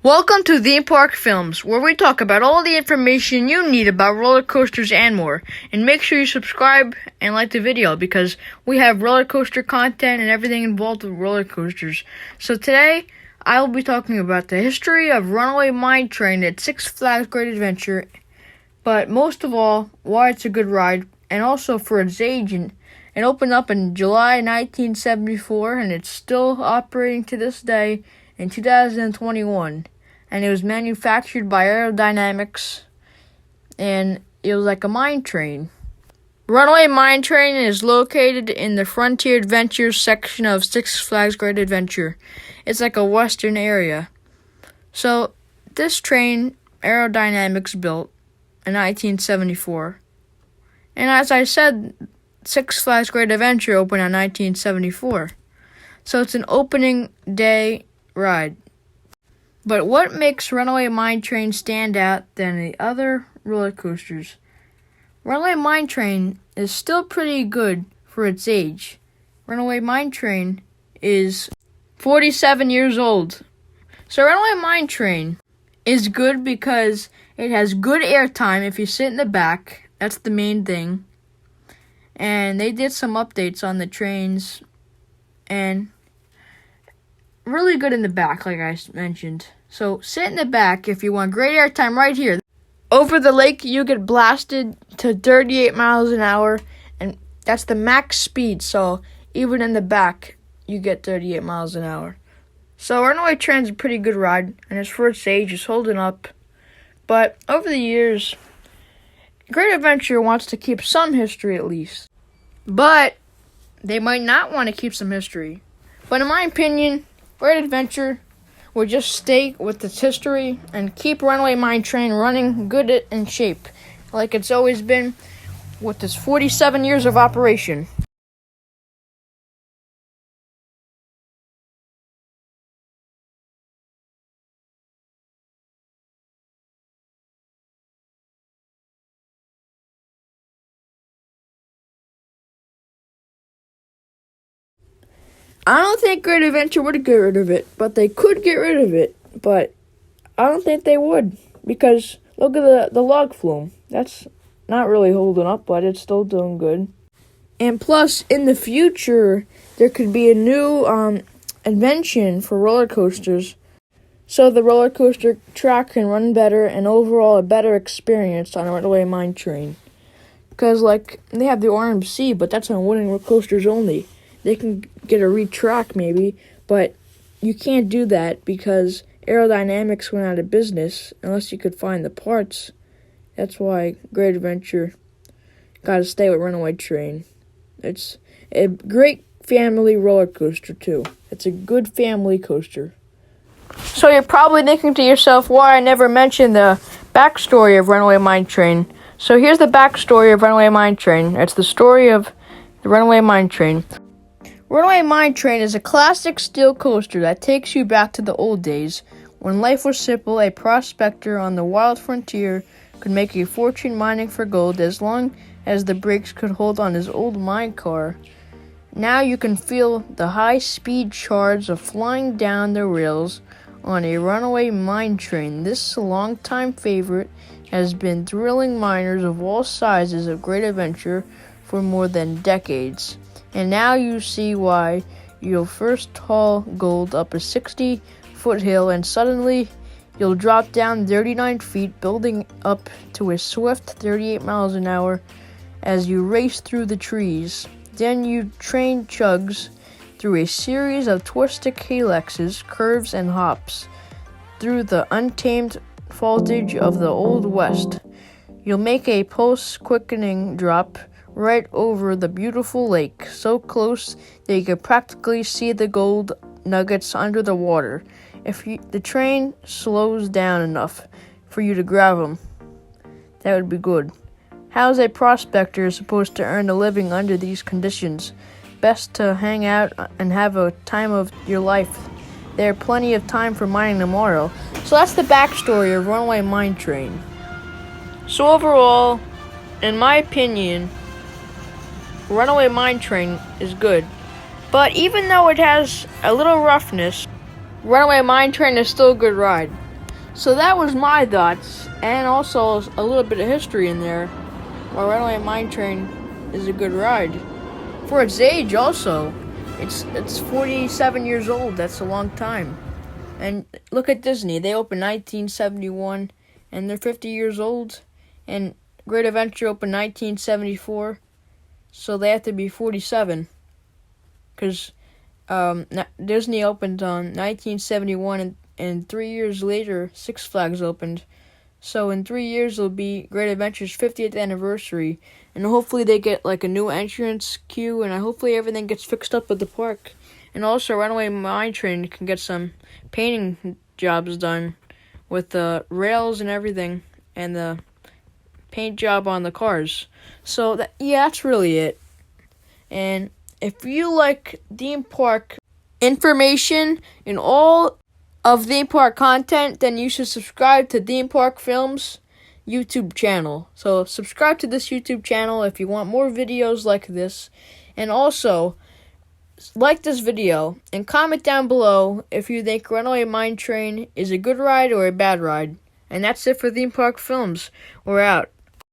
Welcome to Theme Park Films, where we talk about all the information you need about roller coasters and more. And make sure you subscribe and like the video because we have roller coaster content and everything involved with roller coasters. So today, I will be talking about the history of Runaway Mine Train at Six Flags Great Adventure, but most of all, why it's a good ride, and also for its age. It opened up in July 1974, and it's still operating to this day in 2021, and it was manufactured by Aerodynamics, and it was like a mine train. Runaway Mine Train is located in the Frontier Adventures section of Six Flags Great Adventure. It's like a western area. So, this train, Aerodynamics built in 1974. And as I said, Six Flags Great Adventure opened in 1974. So it's an opening day ride. But what makes Runaway Mine Train stand out than the other roller coasters? Runaway Mine Train is still pretty good for its age. Runaway Mine Train is 47 years old. So Runaway Mine Train is good because it has good airtime if you sit in the back. That's the main thing. And they did some updates on the trains, and really good in the back, like I mentioned. So sit in the back if you want great airtime right here. Over the lake, you get blasted to 38 miles an hour, and that's the max speed. So even in the back, you get 38 miles an hour. So Runaway Train's a pretty good ride, and as for its age, it's holding up. But over the years, Great Adventure wants to keep some history at least. But they might not want to keep some history. But in my opinion, Great Adventure would just stay with its history and keep Runaway Mine Train running good in shape, like it's always been with its 47 years of operation. I don't think Great Adventure would get rid of it, but they could get rid of it. But I don't think they would, because look at the log flume. That's not really holding up, but it's still doing good. And plus, in the future, there could be a new invention for roller coasters, so the roller coaster track can run better and overall a better experience on a Runaway Mine Train. Because, like, they have the RMC, but that's on wooden coasters only. They can get a retrack maybe, but you can't do that because Aerodynamics went out of business unless you could find the parts. That's why Great Adventure got to stay with Runaway Train. It's a great family roller coaster too. It's a good family coaster. So you're probably thinking to yourself why I never mentioned the backstory of Runaway Mine Train. So here's the backstory of Runaway Mine Train. It's the story of the Runaway Mine Train. Runaway Mine Train is a classic steel coaster that takes you back to the old days when life was simple. A prospector on the wild frontier could make a fortune mining for gold as long as the brakes could hold on his old mine car. Now you can feel the high-speed charge of flying down the rails on a Runaway Mine Train. This longtime favorite has been thrilling miners of all sizes of Great Adventure for more than decades. And now you see why. You'll first haul gold up a 60-foot hill, and suddenly you'll drop down 39 feet, building up to a swift 38 miles an hour as you race through the trees. Then your train chugs through a series of twisted helixes, curves, and hops through the untamed voltage of the Old West. You'll make a pulse-quickening drop right over the beautiful lake, so close that you could practically see the gold nuggets under the water. If the train slows down enough for you to grab them, that would be good. How's a prospector supposed to earn a living under these conditions? Best to hang out and have a time of your life. There's plenty of time for mining tomorrow. So that's the backstory of Runaway Mine Train. So overall, in my opinion, Runaway Mine Train is good. But even though it has a little roughness, Runaway Mine Train is still a good ride. So that was my thoughts, and also a little bit of history in there. While Runaway Mine Train is a good ride. For its age also, it's 47 years old. That's a long time. And look at Disney. They opened 1971, and they're 50 years old. And Great Adventure opened 1974, so they have to be 47. Because Disney opened on 1971, and 3 years later, Six Flags opened. So in 3 years, it'll be Great Adventure's 50th anniversary. And hopefully they get like a new entrance queue, and hopefully everything gets fixed up at the park. And also Runaway Mine Train can get some painting jobs done with the rails and everything, and the paint job on the cars. So that's really it. And if you like theme park information and all of theme park content, then you should subscribe to Theme Park Films YouTube channel. So subscribe to this YouTube channel if you want more videos like this. And also, like this video and comment down below if you think Runaway Mine Train is a good ride or a bad ride. And that's it for Theme Park Films. We're out.